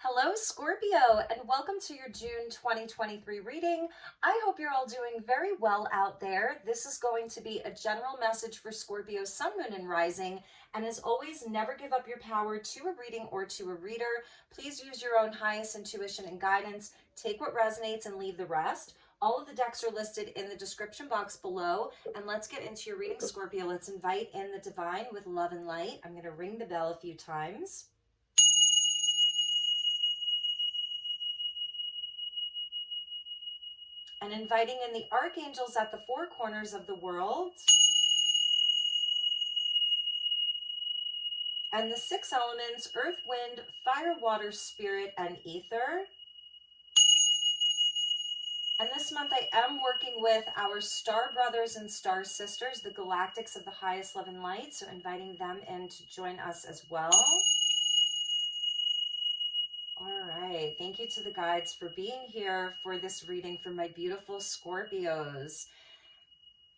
Hello, Scorpio, and welcome to your June 2023 reading. I hope you're all doing very well out there. This is going to be a general message for Scorpio, Sun, Moon, and Rising. And as always, never give up your power to a reading or to a reader. Please use your own highest intuition and guidance. Take what resonates and leave the rest. All of the decks are listed in the description box below. And let's get into your reading, Scorpio. Let's invite in the divine with love and light. I'm going to ring the bell a few times. And inviting in the archangels at the four corners of the world. And the six elements, earth, wind, fire, water, spirit, and ether. And this month I am working with our star brothers and star sisters, the galactics of the highest love and light. So inviting them in to join us as well. All right. Thank you to the guides for being here for this reading for my beautiful Scorpios.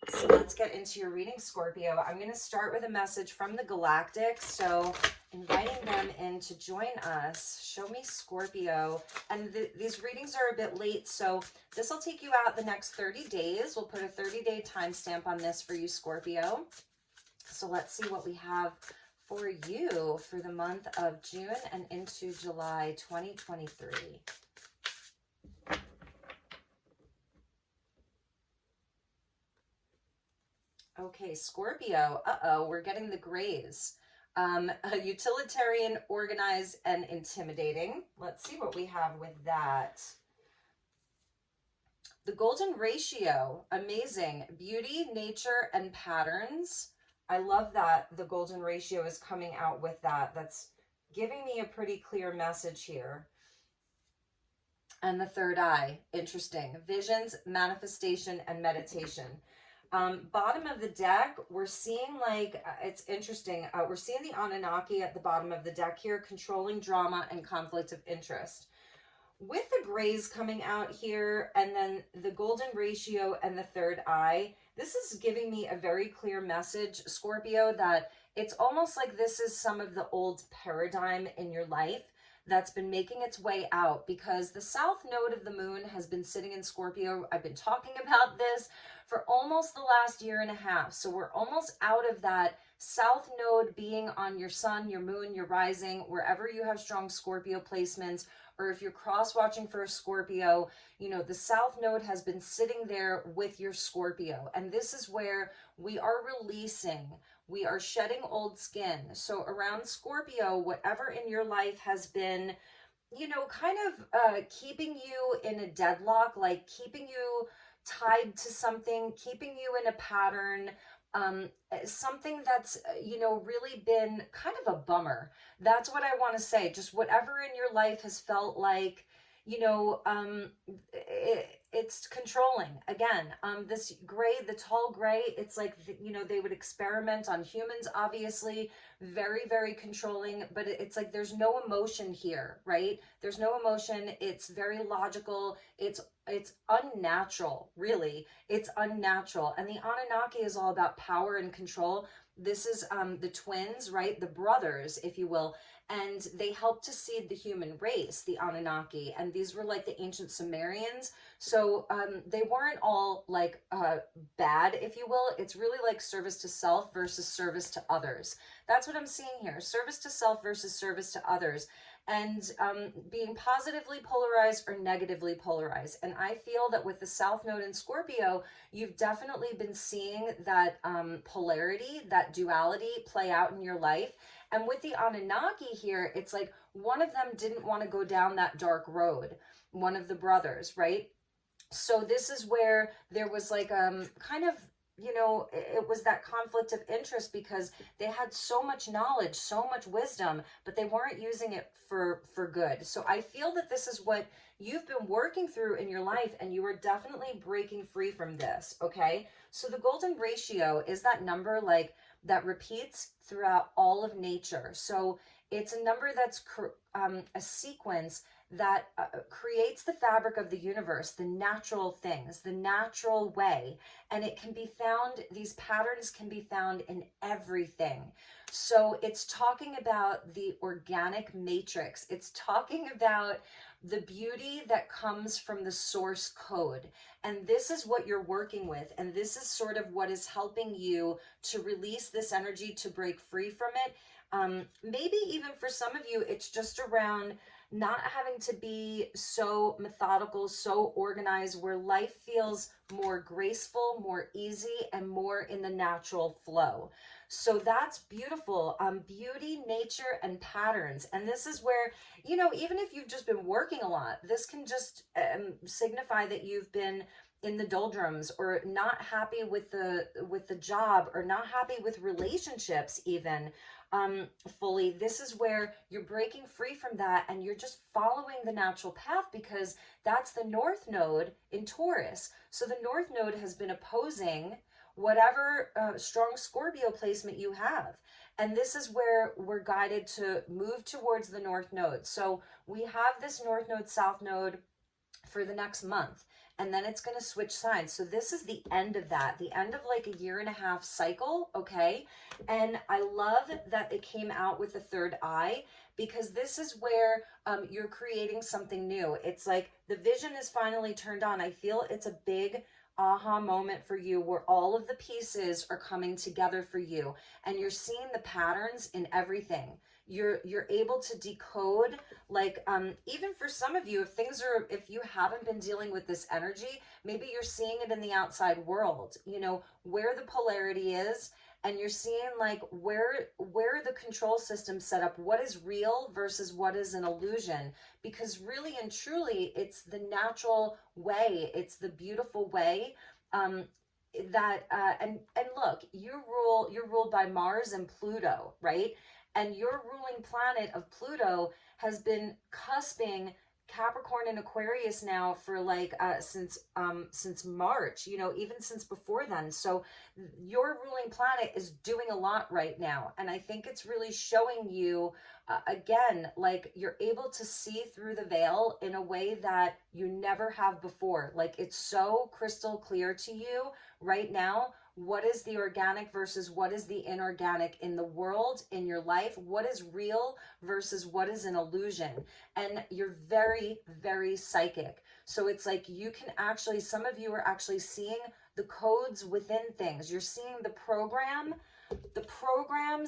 So let's get into your reading, Scorpio. I'm going to start with a message from the galactics. So inviting them in to join us. Show me, Scorpio. And these readings are a bit late, so this will take you out the next 30 days. We'll put a 30-day timestamp on this for you, Scorpio. So let's see what we have for you for the month of June and into July 2023. Okay, Scorpio. Uh-oh, we're getting the grays. Utilitarian, organized, and intimidating. Let's see what we have with that. The golden ratio. Amazing. Beauty, nature, and patterns. I love that the golden ratio is coming out with that. That's giving me a pretty clear message here. And the third eye. Interesting. Visions, manifestation, and meditation. Bottom of the deck, we're seeing like, it's interesting. We're seeing the Anunnaki at the bottom of the deck here, controlling drama and conflict of interest. With the grays coming out here, and then the golden ratio and the third eye, this is giving me a very clear message, Scorpio, that it's almost like this is some of the old paradigm in your life that's been making its way out, because the south node of the moon has been sitting in Scorpio. I've been talking about this for almost the last year and a half. So we're almost out of that south node being on your sun, your moon, your rising, wherever you have strong Scorpio placements, or if you're cross watching for a Scorpio, you know, the south node has been sitting there with your Scorpio. And this is where we are releasing, we are shedding old skin. So around Scorpio, whatever in your life has been, you know, kind of keeping you in a deadlock, like keeping you tied to something, keeping you in a pattern, something that's, you know, really been kind of a bummer. That's what I want to say. Just whatever in your life has felt like, you know, it's controlling. Again, this gray, the tall gray, it's like, you know, they would experiment on humans, obviously, very, very controlling, but it's like there's no emotion here, right? There's no emotion. It's very logical. It's unnatural, really. It's unnatural. And the Anunnaki is all about power and control. This is the twins, right? The brothers, if you will. And they helped to seed the human race, the Anunnaki. And these were like the ancient Sumerians. So they weren't all like bad, if you will. It's really like service to self versus service to others. That's what I'm seeing here. Service to self versus service to others. And being positively polarized or negatively polarized. And I feel that with the South Node in Scorpio, you've definitely been seeing that polarity, that duality play out in your life. And with the Anunnaki here, it's like one of them didn't want to go down that dark road, one of the brothers, right? So this is where there was like kind of, you know, it was that conflict of interest, because they had so much knowledge, so much wisdom, but they weren't using it for good. So I feel that this is what you've been working through in your life, and you are definitely breaking free from this, okay? So the golden ratio is that number like that repeats throughout all of nature. So It's a number that's a sequence that creates the fabric of the universe, the natural things, the natural way. And it can be found, these patterns can be found in everything. So it's talking about the organic matrix. It's talking about the beauty that comes from the source code. And this is what you're working with. And this is sort of what is helping you to release this energy, to break free from it. Maybe even for some of you, it's just around not having to be so methodical, so organized, where life feels more graceful, more easy, and more in the natural flow. So that's beautiful. Beauty, nature, and patterns. And this is where, you know, even if you've just been working a lot, this can just signify that you've been in the doldrums, or not happy with the job, or not happy with relationships even fully. This is where you're breaking free from that, and you're just following the natural path, because that's the North Node in Taurus. So the North Node has been opposing whatever strong Scorpio placement you have. And this is where we're guided to move towards the North Node. So we have this North Node, South Node for the next month, and then it's going to switch sides. So this is the end of that, the end of like a 1.5-year cycle, okay? And I love that it came out with the third eye, because this is where you're creating something new. It's like the vision is finally turned on. I feel it's a big aha moment for you, where all of the pieces are coming together for you, and you're seeing the patterns in everything. You're able to decode, like even for some of you, if you haven't been dealing with this energy, maybe you're seeing it in the outside world, you know, where the polarity is, and you're seeing like where the control system set up, what is real versus what is an illusion. Because really and truly, it's the natural way, it's the beautiful way. And look, you're ruled by Mars and Pluto, right? And your ruling planet of Pluto has been cusping Capricorn and Aquarius now for like since March, you know, even since before then. So your ruling planet is doing a lot right now, and I think it's really showing you again, like you're able to see through the veil in a way that you never have before. Like it's so crystal clear to you right now. What is the organic versus what is the inorganic in the world, in your life? What is real versus what is an illusion? And you're very, very psychic. So it's like you can actually, some of you are actually seeing the codes within things. You're seeing the programs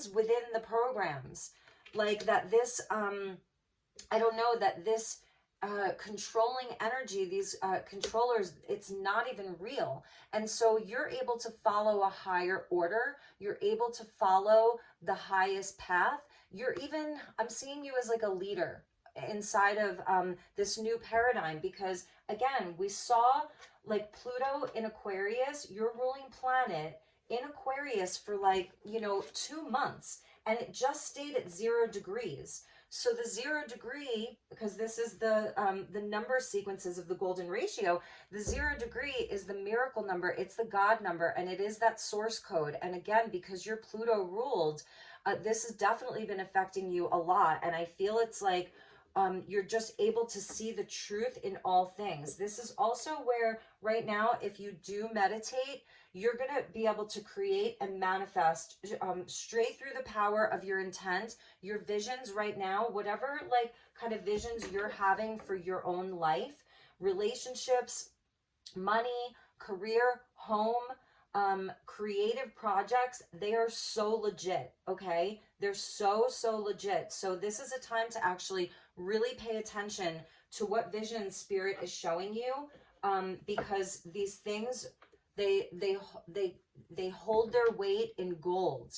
within the programs. Like that this, I don't know, that this controlling energy, these controllers, it's not even real. And so you're able to follow a higher order. You're able to follow the highest path. You're even, I'm seeing you as like a leader inside of this new paradigm, because again, we saw like Pluto in Aquarius, your ruling planet in Aquarius for like, you know, 2 months, and it just stayed at 0 degrees. So the 0 degree, because this is the number sequences of the golden ratio, the 0 degree is the miracle number. It's the God number, and it is that source code. And again, because you're Pluto ruled, this has definitely been affecting you a lot. And I feel it's like you're just able to see the truth in all things. This is also where right now, if you do meditate, you're going to be able to create and manifest straight through the power of your intent, your visions right now, whatever like kind of visions you're having for your own life, relationships, money, career, home, creative projects. They are so legit, okay? They're so legit. So this is a time to actually really pay attention to what vision spirit is showing you, because these things, they hold their weight in gold.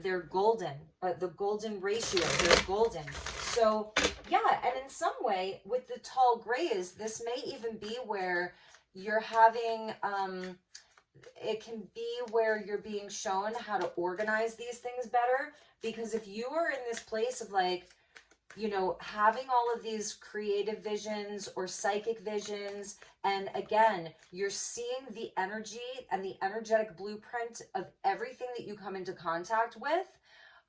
They're golden, the golden ratio, they're golden. So yeah, and in some way with the tall grays, this may even be where you're having, it can be where you're being shown how to organize these things better. Because if you are in this place of like, you know, having all of these creative visions or psychic visions, and again, you're seeing the energy and the energetic blueprint of everything that you come into contact with,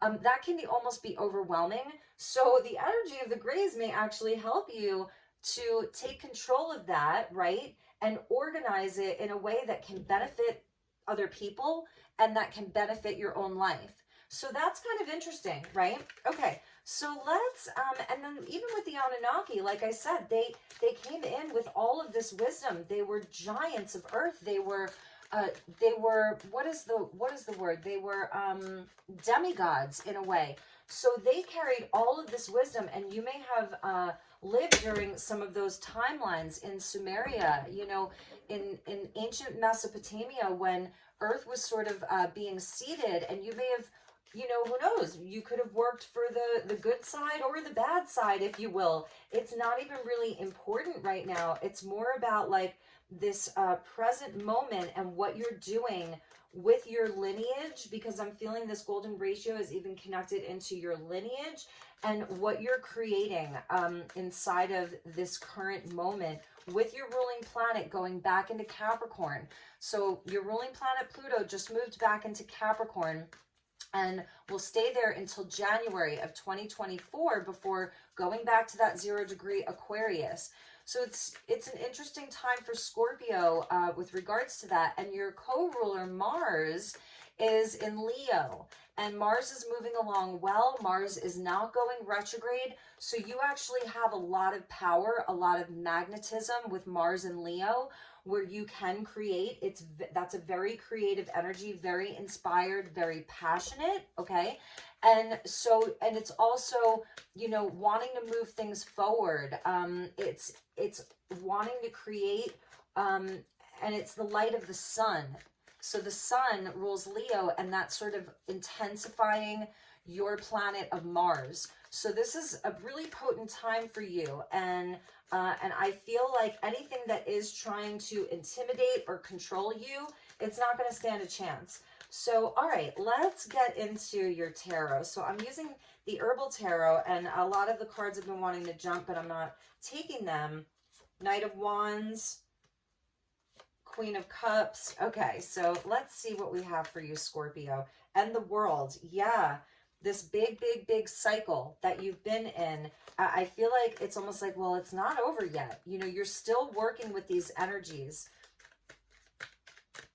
that can almost be overwhelming. So the energy of the grays may actually help you to take control of that, right? And organize it in a way that can benefit other people and that can benefit your own life. So that's kind of interesting, right? Okay, so let's, and then even with the Anunnaki, like I said, they came in with all of this wisdom. They were giants of earth. They were, what is the word? They were demigods in a way. So they carried all of this wisdom, and you may have lived during some of those timelines in Sumeria, you know, in ancient Mesopotamia when Earth was sort of being seeded, and you may have, you know, who knows, you could have worked for the good side or the bad side, if you will. It's not even really important right now. It's more about like this present moment and what you're doing with your lineage, because I'm feeling this golden ratio is even connected into your lineage and what you're creating inside of this current moment with your ruling planet going back into Capricorn. So your ruling planet Pluto just moved back into Capricorn and will stay there until January of 2024 before going back to that 0-degree Aquarius. So it's an interesting time for Scorpio with regards to that. And your co-ruler Mars is in Leo, and Mars is moving along well. Mars is not going retrograde, so you actually have a lot of power, a lot of magnetism with Mars and Leo, where you can create. That's a very creative energy, very inspired, very passionate, okay? And so, and it's also, you know, wanting to move things forward. It's wanting to create, and it's the light of the sun. So the sun rules Leo, and that's sort of intensifying your planet of Mars. So this is a really potent time for you. And I feel like anything that is trying to intimidate or control you, it's not going to stand a chance. So, all right, let's get into your tarot. So I'm using the Herbal Tarot, and a lot of the cards have been wanting to jump, but I'm not taking them. Knight of Wands, Queen of Cups. Okay, so let's see what we have for you, Scorpio. And the World. Yeah, this big, big, big cycle that you've been in. I feel like it's almost like, well, it's not over yet. You know, you're still working with these energies.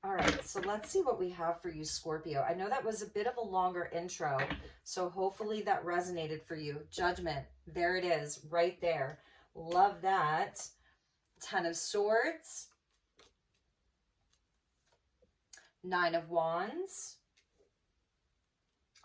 All right, so let's see what we have for you, Scorpio. I know that was a bit of a longer intro, so hopefully that resonated for you. Judgment, there it is, right there. Love that. Ten of Swords. Nine of Wands.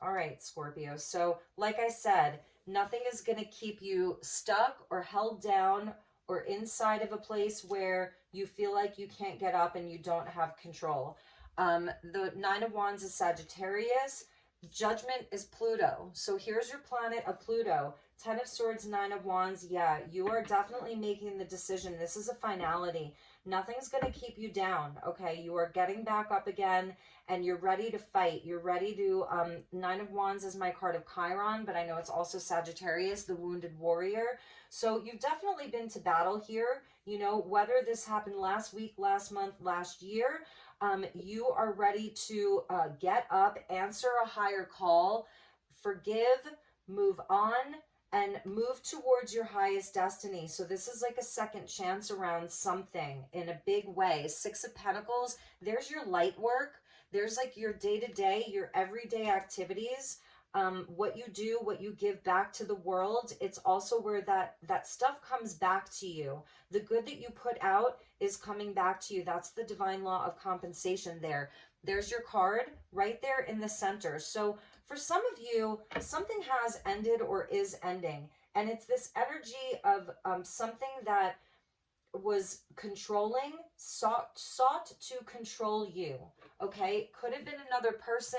All right, Scorpio. So like I said, nothing is going to keep you stuck or held down or inside of a place where you feel like you can't get up and you don't have control. The Nine of Wands is Sagittarius. Judgment is Pluto. So here's your planet of Pluto. Ten of Swords, Nine of Wands. Yeah, you are definitely making the decision. This is a finality. Nothing's going to keep you down, okay? You are getting back up again, and you're ready to fight. You're ready to, Nine of Wands is my card of Chiron, but I know it's also Sagittarius, the wounded warrior. So you've definitely been to battle here. You know, whether this happened last week, last month, last year, you are ready to get up, answer a higher call, forgive, move on, and move towards your highest destiny. So this is like a second chance around something in a big way. Six of Pentacles, there's your light work. There's like your day-to-day, your everyday activities, what you do, what you give back to the world. It's also where that stuff comes back to you. The good that you put out is coming back to you. That's the divine law of compensation there. There's your card right there in the center. So for some of you, something has ended or is ending. And it's this energy of something that was controlling, sought to control you. Okay? Could have been another person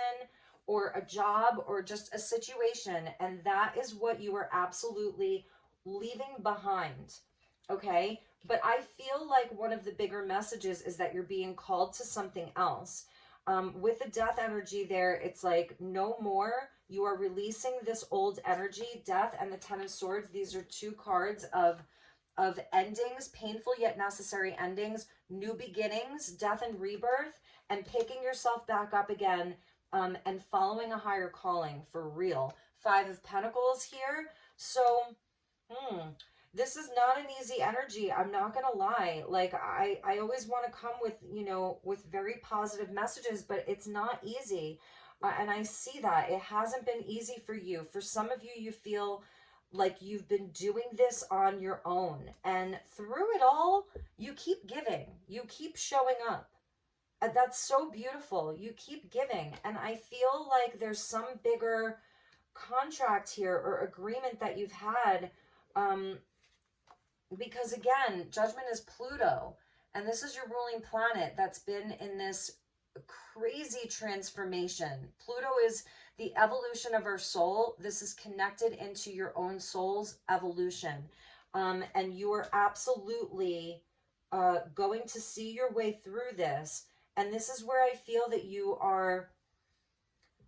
or a job or just a situation. And that is what you are absolutely leaving behind. Okay? But I feel like one of the bigger messages is that you're being called to something else. With the death energy there, it's like no more. You are releasing this old energy. Death and the Ten of Swords, these are two cards of endings, painful yet necessary endings, new beginnings, death and rebirth, and picking yourself back up again and following a higher calling for real. Five of Pentacles here. So, this is not an easy energy. I'm not going to lie. Like, I always want to come with, you know, with very positive messages, but it's not easy. And I see that. It hasn't been easy for you. For some of you, you feel like you've been doing this on your own. And through it all, you keep giving. You keep showing up. That's so beautiful. You keep giving. And I feel like there's some bigger contract here or agreement that you've had. Because again, Judgment is Pluto. And this is your ruling planet that's been in this crazy transformation. Pluto is the evolution of our soul. This is connected into your own soul's evolution. And you are absolutely going to see your way through this. And this is where I feel that you are,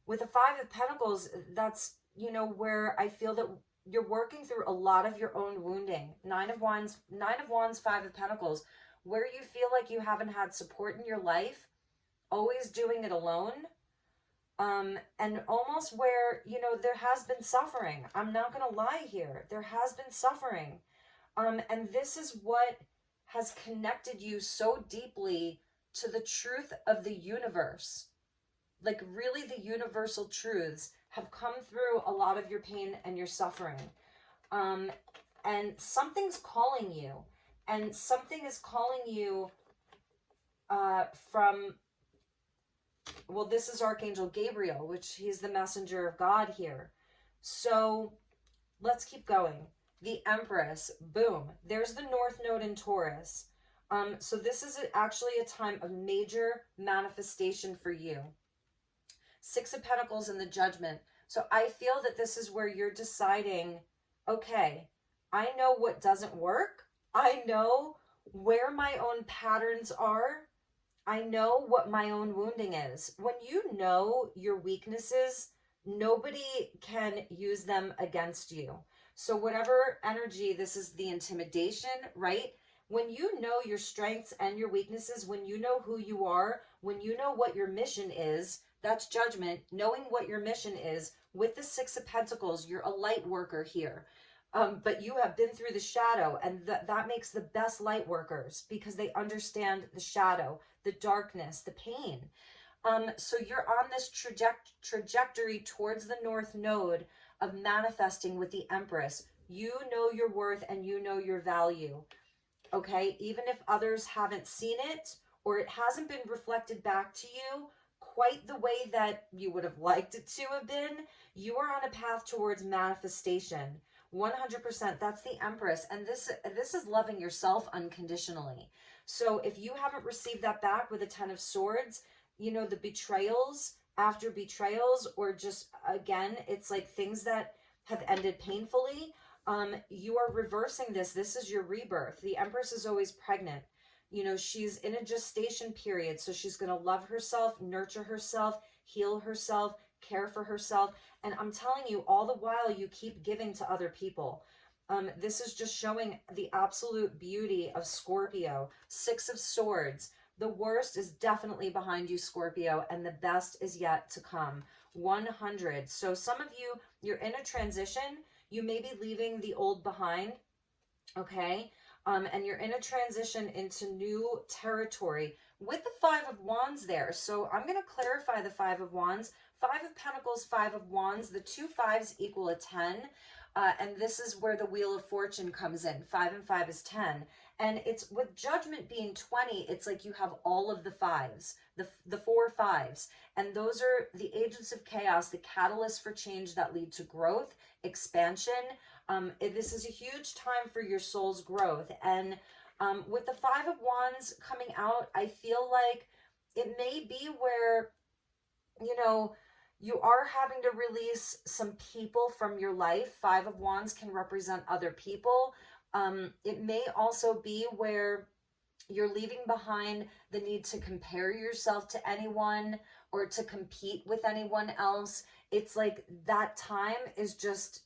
with the Five of Pentacles, that's, you know, where I feel that you're working through a lot of your own wounding. Nine of Wands, Five of Pentacles, where you feel like you haven't had support in your life, always doing it alone. And almost where, you know, there has been suffering. I'm not going to lie here. There has been suffering. And this is what has connected you so deeply to the truth of the universe. Like, really, the universal truths have come through a lot of your pain and your suffering. And something's calling you. And something is calling you from, well, this is Archangel Gabriel, which he's the messenger of God here. So let's keep going. The Empress, boom. There's the North Node in Taurus. So this is actually a time of major manifestation for you. Six of Pentacles in the Judgment. So I feel that this is where you're deciding, okay, I know what doesn't work. I know where my own patterns are. I know what my own wounding is. When you know your weaknesses, nobody can use them against you. So whatever energy, this is the intimidation, right? When you know your strengths and your weaknesses, when you know who you are, when you know what your mission is, that's Judgment, knowing what your mission is. With the Six of Pentacles, you're a light worker here. But you have been through the shadow, and that makes the best light workers because they understand the shadow, the darkness, the pain. So you're on this trajectory towards the North Node of manifesting with the Empress. You know your worth and you know your value. Okay, even if others haven't seen it or it hasn't been reflected back to you quite the way that you would have liked it to have been, you are on a path towards manifestation. 100%. That's the Empress. And this is loving yourself unconditionally. So if you haven't received that back with a Ten of Swords, you know, the betrayals after betrayals, or just, again, it's like things that have ended painfully. You are reversing this. This is your rebirth. The Empress is always pregnant. You know, she's in a gestation period. So she's going to love herself, nurture herself, heal herself, care for herself. And I'm telling you, all the while you keep giving to other people. This is just showing the absolute beauty of Scorpio. Six of Swords. The worst is definitely behind you, Scorpio, and the best is yet to come. 100. So some of you, you're in a transition. You may be leaving the old behind, okay? And you're in a transition into new territory with the Five of Wands there. So I'm going to clarify the Five of Wands. Five of Pentacles, Five of Wands. The two fives equal a 10. And this is where the Wheel of Fortune comes in. 5 and 5 is 10. And it's with Judgment being 20, it's like you have all of the fives, the four fives. And those are the agents of chaos, the catalysts for change that lead to growth, expansion. This is a huge time for your soul's growth. And with the Five of Wands coming out, I feel like it may be where, you know, you are having to release some people from your life. Five of Wands can represent other people. It may also be where you're leaving behind the need to compare yourself to anyone or to compete with anyone else. It's like that time is just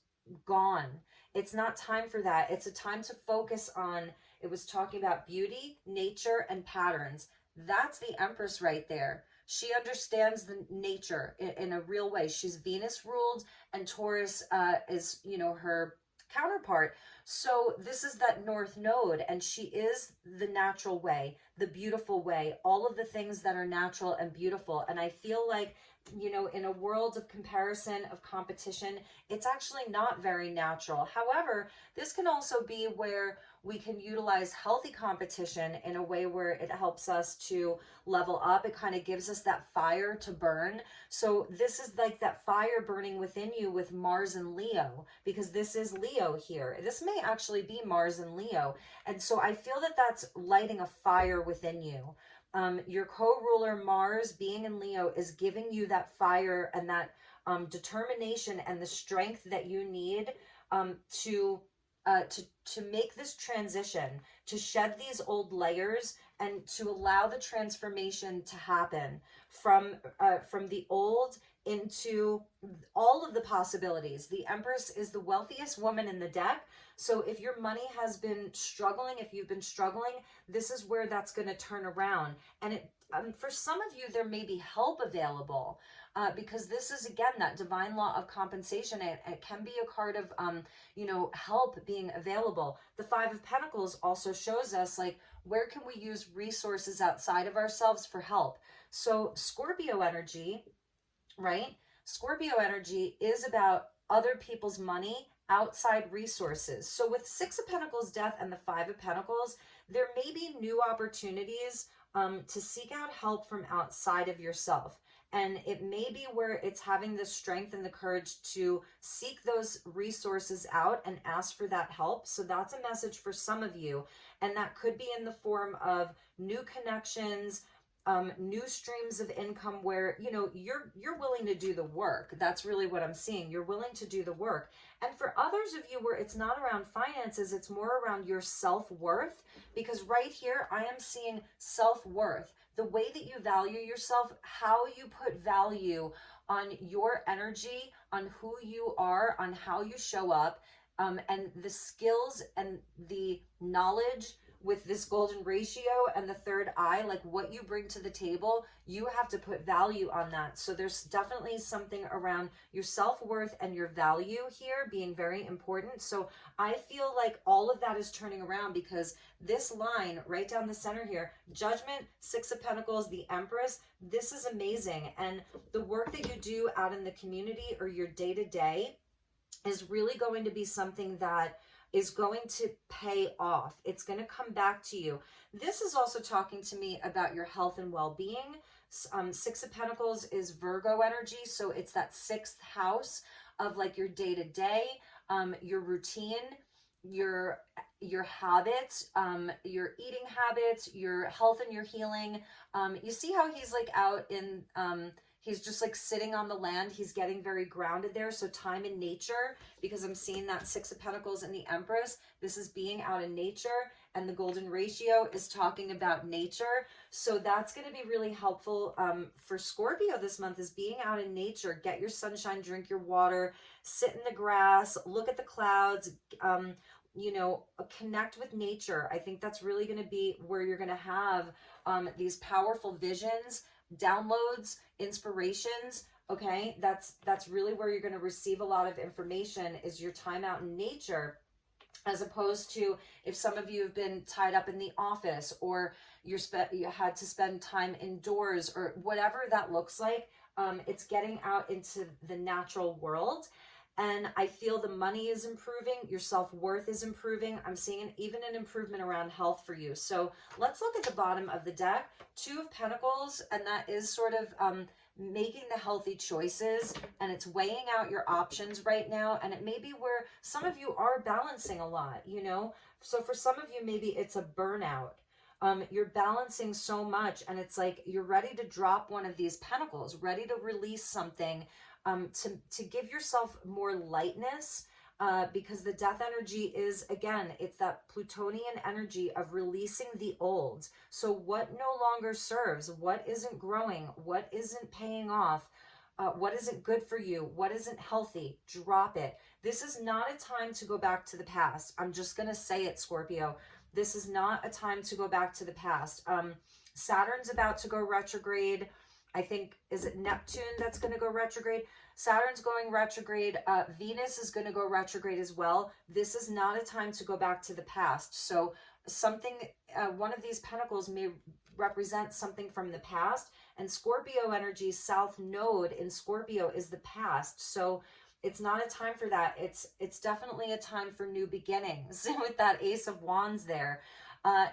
gone. It's not time for that. It's a time to focus on, it was talking about beauty, nature, and patterns. That's the Empress right there. She understands the nature in a real way. She's Venus ruled, and Taurus is, you know, her counterpart. So this is that North Node, and she is the natural way, the beautiful way, all of the things that are natural and beautiful. And I feel like, you know, in a world of comparison, of competition, it's actually not very natural. However, this can also be where we can utilize healthy competition in a way where it helps us to level up. It kind of gives us that fire to burn. So this is like that fire burning within you with Mars and Leo, because this is Leo here. This may actually be Mars and Leo. And so I feel that that's lighting a fire within you. Your co-ruler Mars being in Leo is giving you that fire and that determination and the strength that you need to make this transition, to shed these old layers and to allow the transformation to happen from the old into all of the possibilities. The Empress is the wealthiest woman in the deck. So if your money has been struggling, if you've been struggling, this is where that's going to turn around. And it for some of you, there may be help available because this is, again, that divine law of compensation. It can be a card of, you know, help being available. The Five of Pentacles also shows us, like, where can we use resources outside of ourselves for help? So Scorpio energy, right? Scorpio energy is about other people's money, outside resources. So with Six of Pentacles death and the Five of Pentacles, there may be new opportunities to seek out help from outside of yourself. And it may be where it's having the strength and the courage to seek those resources out and ask for that help. So that's a message for some of you. And that could be in the form of new connections, new streams of income where, you know, you're willing to do the work. That's really what I'm seeing. You're willing to do the work. And for others of you where it's not around finances, it's more around your self-worth, because right here I am seeing self-worth, the way that you value yourself, how you put value on your energy, on who you are, on how you show up, and the skills and the knowledge with this golden ratio and the third eye, like what you bring to the table, you have to put value on that. So there's definitely something around your self-worth and your value here being very important. So I feel like all of that is turning around because this line right down the center here, Judgment, Six of Pentacles, the Empress, this is amazing. And the work that you do out in the community or your day-to-day is really going to be something that is going to pay off. It's going to come back to you. This is also talking to me about your health and well-being. Six of Pentacles is Virgo energy. So it's that sixth house of like your day-to-day, your routine, your habits, your eating habits, your health and your healing. You see how he's like out in, he's just like sitting on the land. He's getting very grounded there. So time in nature, because I'm seeing that Six of Pentacles and the Empress. This is being out in nature, and the golden ratio is talking about nature. So that's going to be really helpful for Scorpio this month, is being out in nature. Get your sunshine, drink your water, sit in the grass, look at the clouds, you know, connect with nature. I think that's really going to be where you're going to have these powerful visions, downloads, inspirations. Okay, that's really where you're going to receive a lot of information, is your time out in nature, as opposed to if some of you have been tied up in the office, or you had to spend time indoors, or whatever that looks like. It's getting out into the natural world. And I feel the money is improving, your self-worth is improving. I'm seeing even an improvement around health for you. So let's look at the bottom of the deck. Two of Pentacles, and that is sort of making the healthy choices, and it's weighing out your options right now. And it may be where some of you are balancing a lot, you know. So for some of you, maybe it's a burnout. You're balancing so much, and it's like you're ready to drop one of these pentacles, ready to release something, to give yourself more lightness, because the death energy is, again, it's that Plutonian energy of releasing the old. So what no longer serves, what isn't growing, what isn't paying off, what isn't good for you, what isn't healthy, drop it. This is not a time to go back to the past. I'm just going to say it, Scorpio. This is not a time to go back to the past. Saturn's about to go retrograde. I think, is it Neptune that's going to go retrograde? Saturn's going retrograde. Venus is going to go retrograde as well. This is not a time to go back to the past. So something, one of these pentacles may represent something from the past. And Scorpio energy, South Node in Scorpio is the past. So it's not a time for that. It's definitely a time for new beginnings with that Ace of Wands there.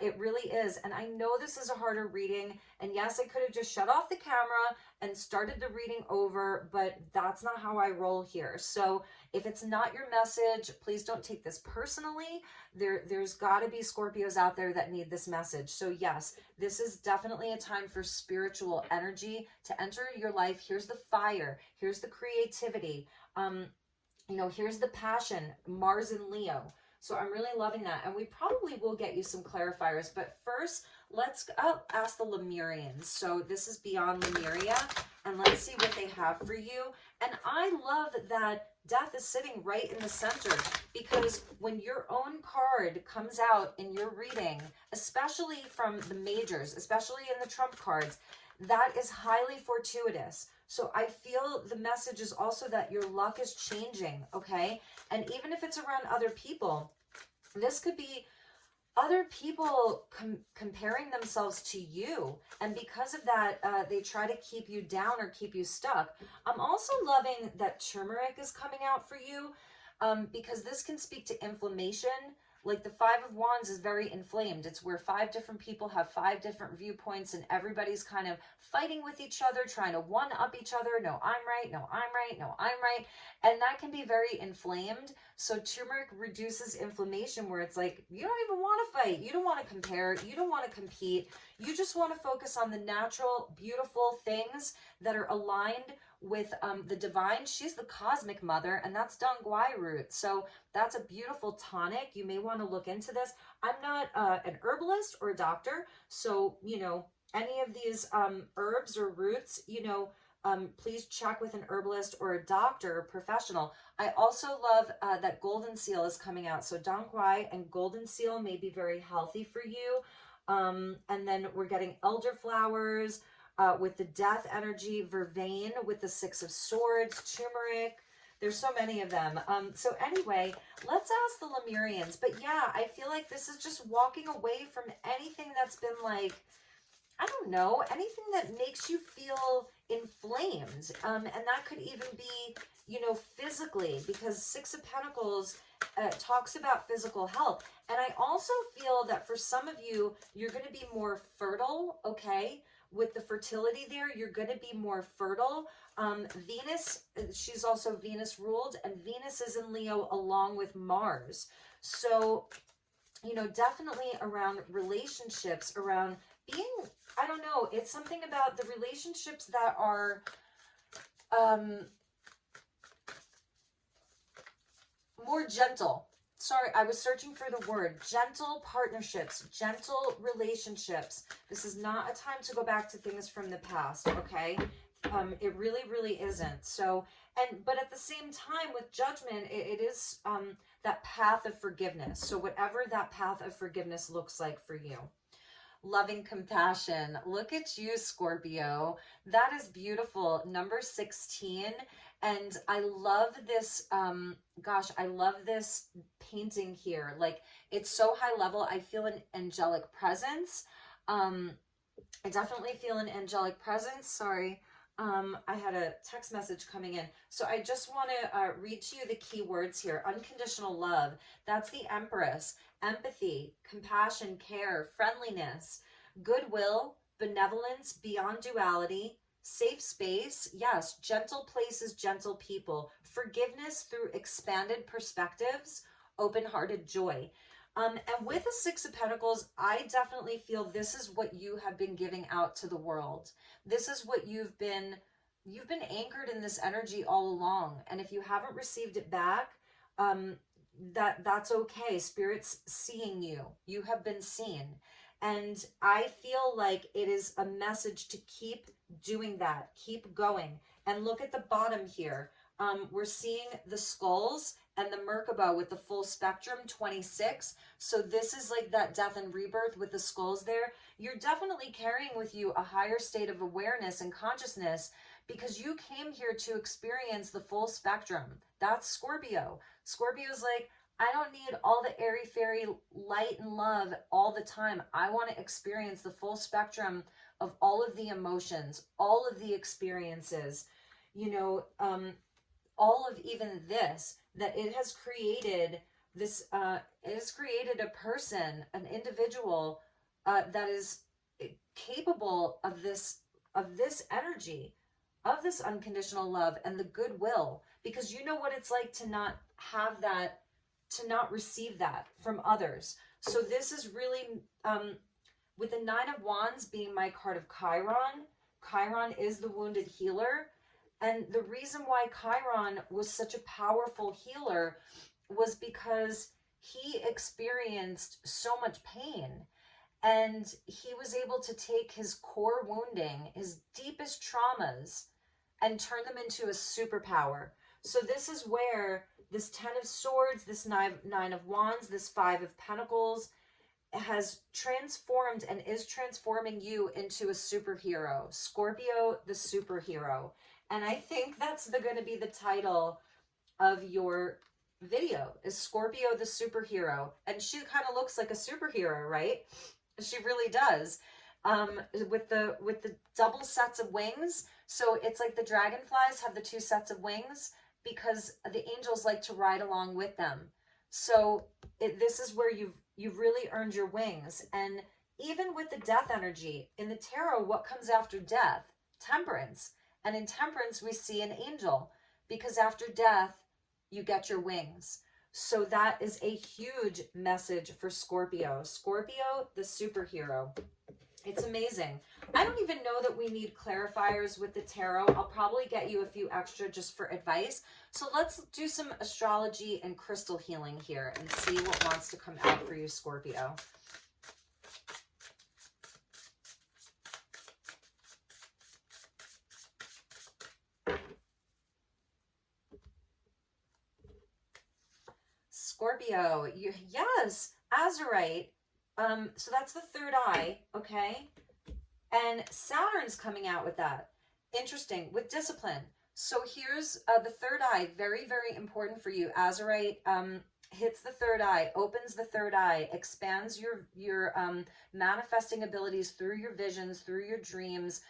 It really is. And I know this is a harder reading. And yes, I could have just shut off the camera and started the reading over, but that's not how I roll here. So if it's not your message, please don't take this personally. There's got to be Scorpios out there that need this message. So yes, this is definitely a time for spiritual energy to enter your life. Here's the fire. Here's the creativity. You know, here's the passion, Mars and Leo. So I'm really loving that. And we probably will get you some clarifiers. But first, let's ask the Lemurians. So this is beyond Lemuria. And let's see what they have for you. And I love that death is sitting right in the center. Because when your own card comes out in your reading, especially from the majors, especially in the trump cards, that is highly fortuitous. So I feel the message is also that your luck is changing, okay? And even if it's around other people, this could be other people comparing themselves to you. And because of that, they try to keep you down or keep you stuck. I'm also loving that turmeric is coming out for you because this can speak to inflammation. Like the Five of Wands is very inflamed. It's where 5 different people have 5 different viewpoints and everybody's kind of fighting with each other, trying to one-up each other. No, I'm right. No, I'm right. No, I'm right. And that can be very inflamed. So turmeric reduces inflammation where it's like, you don't even want to fight. You don't want to compare. You don't want to compete. You just want to focus on the natural, beautiful things that are aligned with the divine. She's the cosmic mother, and that's Dongguai root. So that's a beautiful tonic. You may want to look into this. I'm not an herbalist or a doctor, so, you know, any of these herbs or roots, you know, please check with an herbalist or a doctor, professional. I also love that golden seal is coming out. So Dongguai and golden seal may be very healthy for you. And then we're getting elderflowers, with the death energy, vervain with the 6 of swords, turmeric. There's so many of them. So anyway, let's ask the Lemurians. But yeah, I feel like this is just walking away from anything that's been like, I don't know, anything that makes you feel inflamed. And that could even be, you know, physically, because 6 of Pentacles talks about physical health. And I also feel that for some of you, you're going to be more fertile, okay? With the fertility there, you're going to be more fertile. Venus, she's also Venus ruled, and Venus is in Leo along with Mars. So, you know, definitely around relationships, around being, I don't know, it's something about the relationships that are more gentle. Sorry, I was searching for the word. Gentle partnerships, gentle relationships. This is not a time to go back to things from the past, okay? It really, really isn't. So, but at the same time, with judgment, it is that path of forgiveness. So whatever that path of forgiveness looks like for you. Loving compassion. Look at you, Scorpio. That is beautiful. Number 16. And I love this, gosh, I love this painting here. Like, it's so high level. I feel an angelic presence. I definitely feel an angelic presence. Sorry. I had a text message coming in. So I just want to read to you the key words here. Unconditional love. That's the Empress. Empathy, compassion, care, friendliness, goodwill, benevolence, beyond duality, safe space. Yes, gentle places, gentle people. Forgiveness through expanded perspectives, open-hearted joy. And with the 6 of Pentacles, I definitely feel this is what you have been giving out to the world. This is what you've been anchored in this energy all along. And if you haven't received it back, that's okay. Spirit's seeing you. You have been seen. And I feel like it is a message to keep doing that. Keep going. And look at the bottom here. We're seeing the skulls and the Merkaba with the full spectrum, 26. So this is like that death and rebirth with the skulls there. You're definitely carrying with you a higher state of awareness and consciousness because you came here to experience the full spectrum. That's Scorpio. Scorpio's like, I don't need all the airy-fairy light and love all the time. I want to experience the full spectrum of all of the emotions, all of the experiences, you know, all of even this, that it has created this, it has created a person, an individual that is capable of this energy, of this unconditional love and the goodwill, because you know what it's like to not have that, to not receive that from others. So this is really, with the Nine of Wands being my card of Chiron, Chiron is the wounded healer. And the reason why Chiron was such a powerful healer was because he experienced so much pain. And he was able to take his core wounding, his deepest traumas, and turn them into a superpower. So this is where this 10 of Swords, this nine of Wands, this 5 of Pentacles has transformed and is transforming you into a superhero. Scorpio the Superhero. And I think that's going to be the title of your video, is Scorpio the Superhero. And she kind of looks like a superhero, right? She really does. With the double sets of wings. So it's like the dragonflies have the 2 sets of wings because the angels like to ride along with them. So this is where you've really earned your wings. And even with the death energy in the tarot, what comes after death? Temperance. And in Temperance, we see an angel, because after death, you get your wings. So that is a huge message for Scorpio. Scorpio, the Superhero. It's amazing. I don't even know that we need clarifiers with the tarot. I'll probably get you a few extra just for advice. So let's do some astrology and crystal healing here and see what wants to come out for you, Scorpio. Scorpio, yes, Azurite. So that's the third eye, okay? And Saturn's coming out with that. Interesting, with discipline. So here's the third eye, very, very important for you. Azurite hits the third eye, opens the third eye, expands your manifesting abilities through your visions, through your dreams.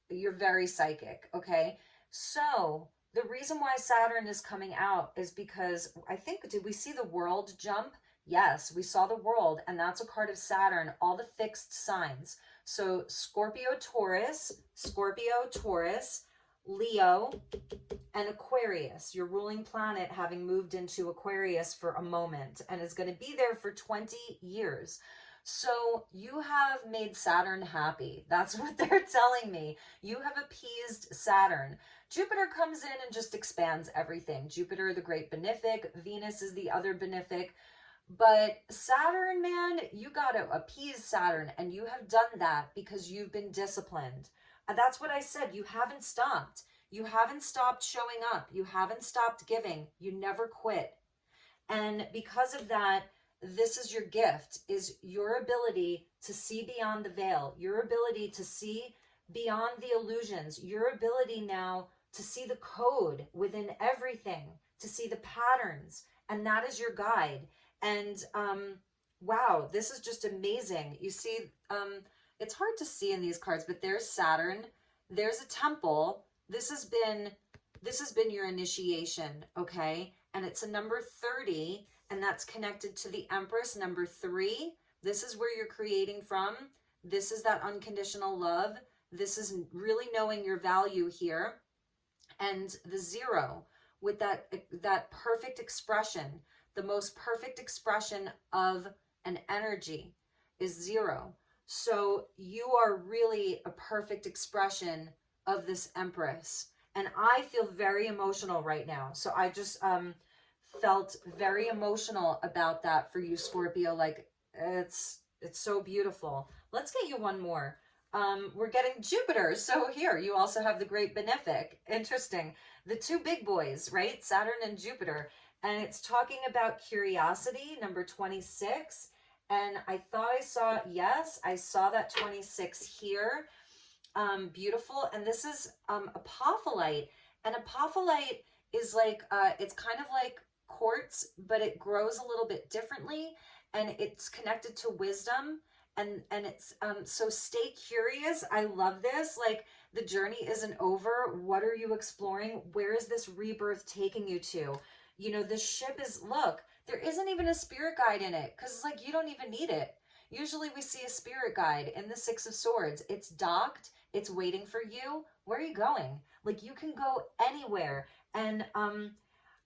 You're very psychic, okay? So the reason why Saturn is coming out is because, I think, did we see the world jump? Yes, we saw the world, and that's a card of Saturn, all the fixed signs. So Scorpio, Taurus, Leo, and Aquarius, your ruling planet having moved into Aquarius for a moment and is going to be there for 20 years. So you have made Saturn happy. That's what they're telling me. You have appeased Saturn. Jupiter comes in and just expands everything. Jupiter, the great benefic. Venus is the other benefic. But Saturn, man, you got to appease Saturn, and you have done that because you've been disciplined. And that's what I said. You haven't stopped. You haven't stopped showing up. You haven't stopped giving. You never quit. And because of that, this is your gift, is your ability to see beyond the veil, your ability to see beyond the illusions, your ability now to see the code within everything, to see the patterns, and that is your guide. And wow, this is just amazing. You see, it's hard to see in these cards, but there's Saturn, there's a temple. This has been your initiation, okay? And it's a number 30, and that's connected to the Empress, number 3. This is where you're creating from. This is that unconditional love. This is really knowing your value here. And the 0 with that perfect expression, the most perfect expression of an energy is 0. So you are really a perfect expression of this Empress. And I feel very emotional right now. So I just felt very emotional about that for you, Scorpio. Like, it's so beautiful. Let's get you one more. We're getting Jupiter. So here, you also have the great benefic. Interesting. The 2 big boys, right? Saturn and Jupiter. and it's talking about curiosity, number 26. And I thought I saw, yes, I saw that 26 here. Beautiful. And this is apophyllite. And apophyllite is like, it's kind of like quartz, but it grows a little bit differently, and it's connected to wisdom. And it's, so stay curious. I love this. Like, the journey isn't over. What are you exploring? Where is this rebirth taking you to? You know, this ship is, look, there isn't even a spirit guide in it, because it's like, you don't even need it. Usually we see a spirit guide in the Six of Swords. It's docked. It's waiting for you. Where are you going? Like, you can go anywhere. And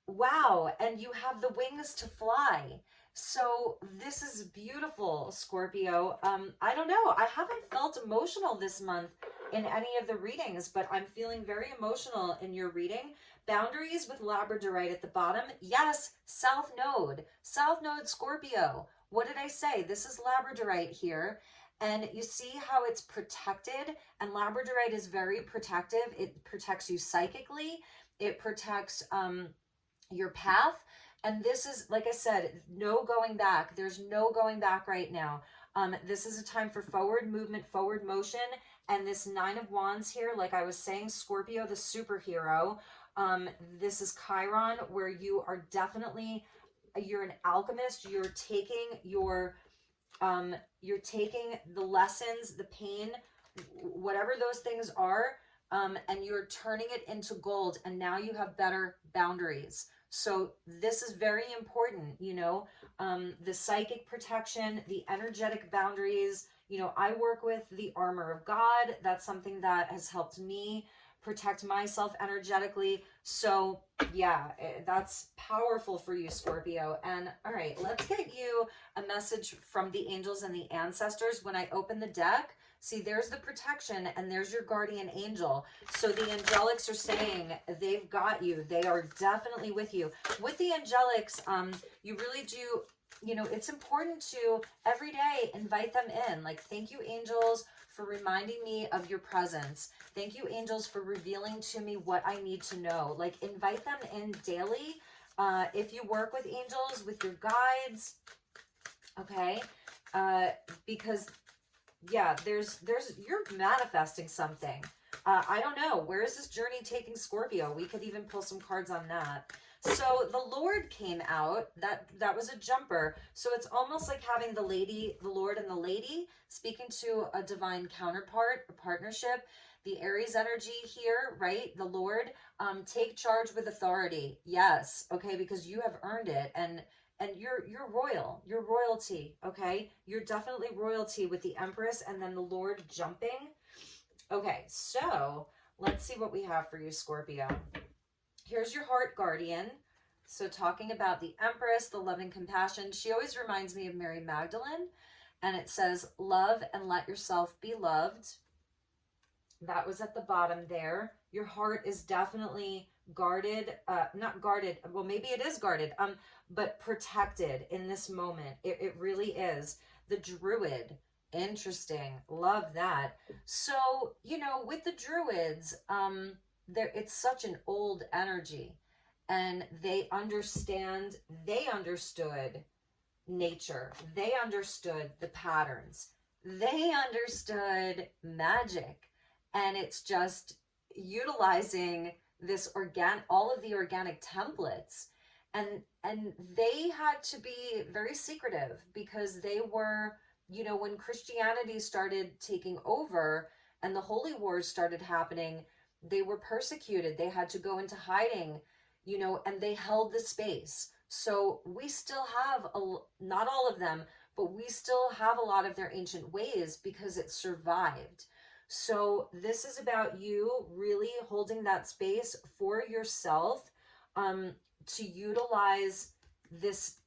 wow, and you have the wings to fly. So this is beautiful, Scorpio. I don't know. I haven't felt emotional this month in any of the readings, but I'm feeling very emotional in your reading. Boundaries with labradorite at the bottom. Yes, South Node. South Node, Scorpio. What did I say? This is labradorite here. And you see how it's protected, and labradorite is very protective. It protects you psychically. It protects your path. And this is, like I said, no going back. There's no going back right now. This is a time for forward movement, forward motion. And this Nine of Wands here, like I was saying, Scorpio the superhero. This is Chiron, where you are definitely, you're an alchemist. You're taking the lessons, the pain, whatever those things are, and you're turning it into gold. And now you have better boundaries. So this is very important, you know, the psychic protection, the energetic boundaries. You know, I work with the armor of God. That's something that has helped me protect myself energetically. So yeah, that's powerful for you, Scorpio. And all right, let's get you a message from the angels and the ancestors. When I open the deck, see, there's the protection, and there's your guardian angel. So the angelics are saying they've got you. They are definitely with you. With the angelics, you really do, you know, it's important to every day invite them in. Like, thank you, angels, for reminding me of your presence. Thank you, angels, for revealing to me what I need to know. Like, invite them in daily. If you work with angels, with your guides, okay? Because yeah, you're manifesting something. I don't know. Where is this journey taking Scorpio? We could even pull some cards on that. So the Lord came out. That was a jumper. So it's almost like having the Lord and the lady speaking to a divine counterpart, a partnership. The Aries energy here, right? The Lord, take charge with authority. Yes, okay, because you have earned it, and you're royal. You're royalty, okay? You're definitely royalty with the Empress and then the Lord jumping. Okay, so let's see what we have for you, Scorpio. Here's your heart guardian. So talking about the Empress, the loving compassion, she always reminds me of Mary Magdalene. And it says, love and let yourself be loved. That was at the bottom there. Your heart is definitely guarded, not guarded, well, maybe it is guarded, but protected in this moment. It really is. The Druid, interesting, love that. So, you know, with the Druids, it's such an old energy, and they understood nature. They understood the patterns. They understood magic. And it's just utilizing this all of the organic templates. And they had to be very secretive, because they were, you know, when Christianity started taking over and the holy wars started happening, they were persecuted. They had to go into hiding, you know, and they held the space. So we still have, not all of them, but we still have a lot of their ancient ways because it survived. So this is about you really holding that space for yourself, to utilize this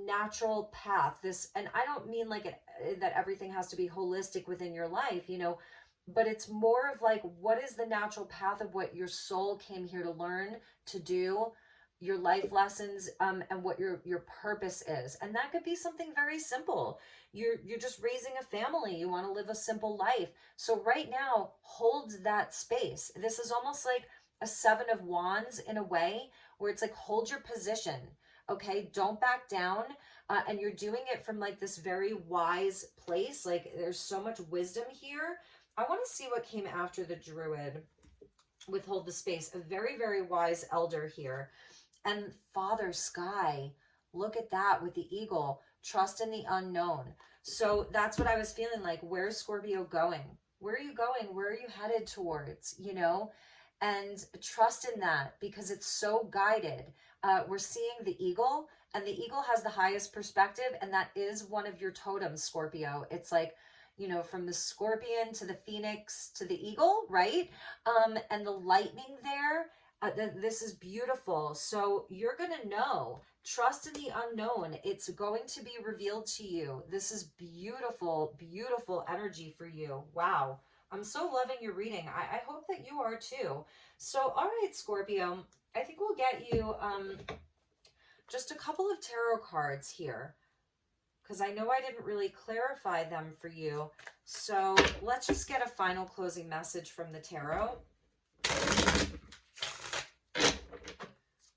natural path. And I don't mean like that everything has to be holistic within your life, you know, but it's more of like, what is the natural path of what your soul came here to learn, to do, your life lessons, and what your purpose is. And that could be something very simple. You're just raising a family. You want to live a simple life. So right now, hold that space. This is almost like a Seven of Wands in a way, where it's like, hold your position, okay? Don't back down. And you're doing it from like this very wise place. Like there's so much wisdom here. I want to see what came after the druid with hold the space. A very, very wise elder here. And Father Sky, look at that with the eagle. Trust in the unknown. So that's what I was feeling like. Where's Scorpio going? Where are you going? Where are you headed towards? You know, and trust in that because it's so guided. We're seeing the eagle, and the eagle has the highest perspective, and that is one of your totems, Scorpio. It's like, you know, from the scorpion to the phoenix to the eagle, right? And the lightning there. This is beautiful. So you're going to know. Trust in the unknown. It's going to be revealed to you. This is beautiful, beautiful energy for you. Wow. I'm so loving your reading. I hope that you are too. So, all right, Scorpio, I think we'll get you just a couple of tarot cards here, because I know I didn't really clarify them for you. So let's just get a final closing message from the tarot.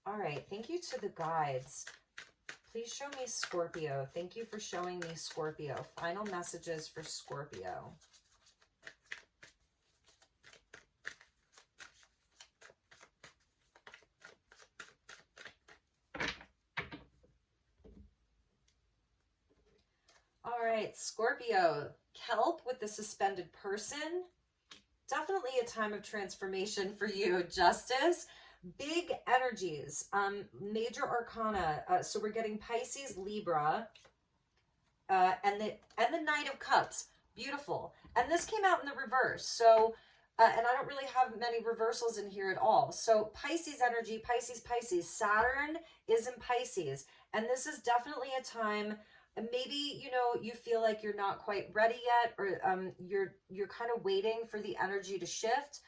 All right, thank you to the guides. Please show me Scorpio. Thank you for showing me Scorpio. Final messages for Scorpio. All right, Scorpio, kelp with the suspended person. Definitely a time of transformation for you. Justice, big energies, major arcana. So we're getting Pisces, Libra, and the Knight of Cups. Beautiful. And this came out in the reverse. So, and I don't really have many reversals in here at all. So Pisces energy, Pisces, Pisces. Saturn is in Pisces. And this is definitely a time, maybe, you know, you feel like you're not quite ready yet, or you're kind of waiting for the energy to shift.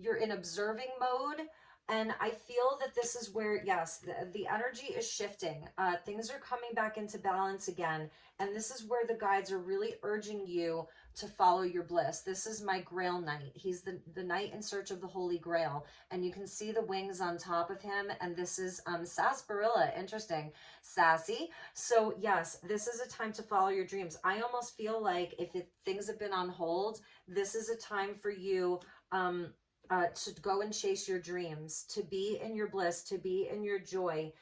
You're in observing mode. And I feel that this is where, yes, the energy is shifting. Things are coming back into balance again. And this is where the guides are really urging you to follow your bliss. This is my Grail Knight. He's the knight in search of the Holy Grail. And you can see the wings on top of him. And this is sarsaparilla. Interesting. Sassy. So yes, this is a time to follow your dreams. I almost feel like if things have been on hold, this is a time for you to go and chase your dreams, to be in your bliss, to be in your joy.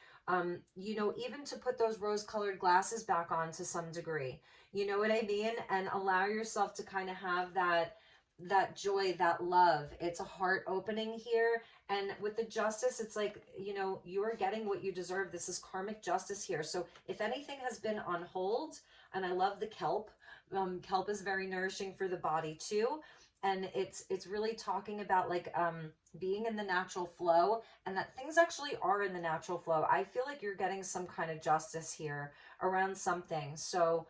You know, even to put those rose-colored glasses back on to some degree. You know what I mean? And allow yourself to kind of have that joy, that love. It's a heart opening here. And with the justice, it's like, you know, you are getting what you deserve. This is karmic justice here. So if anything has been on hold, and I love the kelp, kelp is very nourishing for the body too. And it's really talking about like being in the natural flow, and that things actually are in the natural flow. I feel like you're getting some kind of justice here around something. So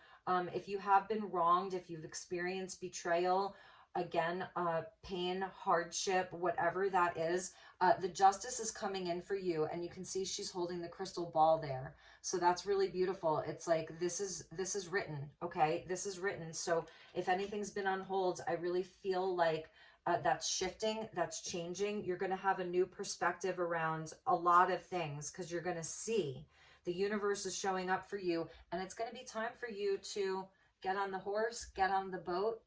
if you have been wronged, if you've experienced betrayal, again, pain, hardship, whatever that is, the justice is coming in for you. And you can see she's holding the crystal ball there. So that's really beautiful. It's like, this is written, okay? This is written. So if anything's been on hold, I really feel like that's shifting, that's changing. You're going to have a new perspective around a lot of things, because you're going to see the universe is showing up for you. And it's going to be time for you to get on the horse, get on the boat,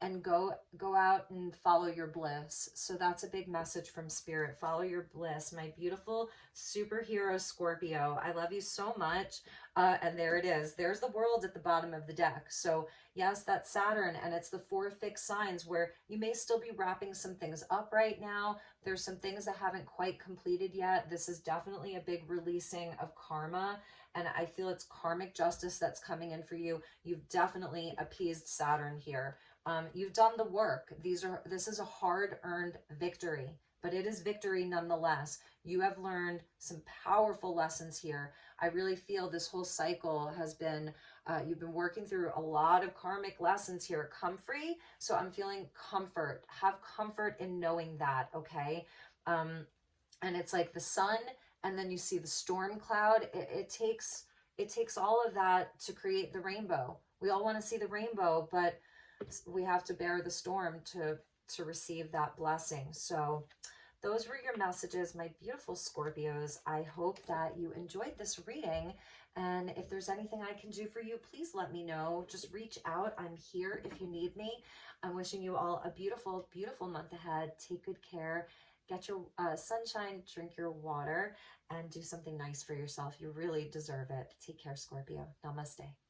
and go out and follow your bliss. So that's a big message from Spirit. Follow your bliss, my beautiful superhero Scorpio. I love you so much. And there it is. There's the world at the bottom of the deck. So yes, that's Saturn, and it's the 4 fixed signs where you may still be wrapping some things up right now. There's some things that haven't quite completed yet. This is definitely a big releasing of karma. And I feel it's karmic justice that's coming in for you. You've definitely appeased Saturn here. You've done the work. This is a hard-earned victory, but it is victory nonetheless. You have learned some powerful lessons here. I really feel this whole cycle has been, you've been working through a lot of karmic lessons here. Comfrey. So I'm feeling comfort. Have comfort in knowing that, okay? And it's like the sun, and then you see the storm cloud. It takes all of that to create the rainbow. We all want to see the rainbow, but we have to bear the storm to receive that blessing. So those were your messages, my beautiful Scorpios. I hope that you enjoyed this reading. And if there's anything I can do for you, please let me know. Just reach out. I'm here if you need me. I'm wishing you all a beautiful, beautiful month ahead. Take good care. Get your sunshine, drink your water, and do something nice for yourself. You really deserve it. Take care, Scorpio. Namaste.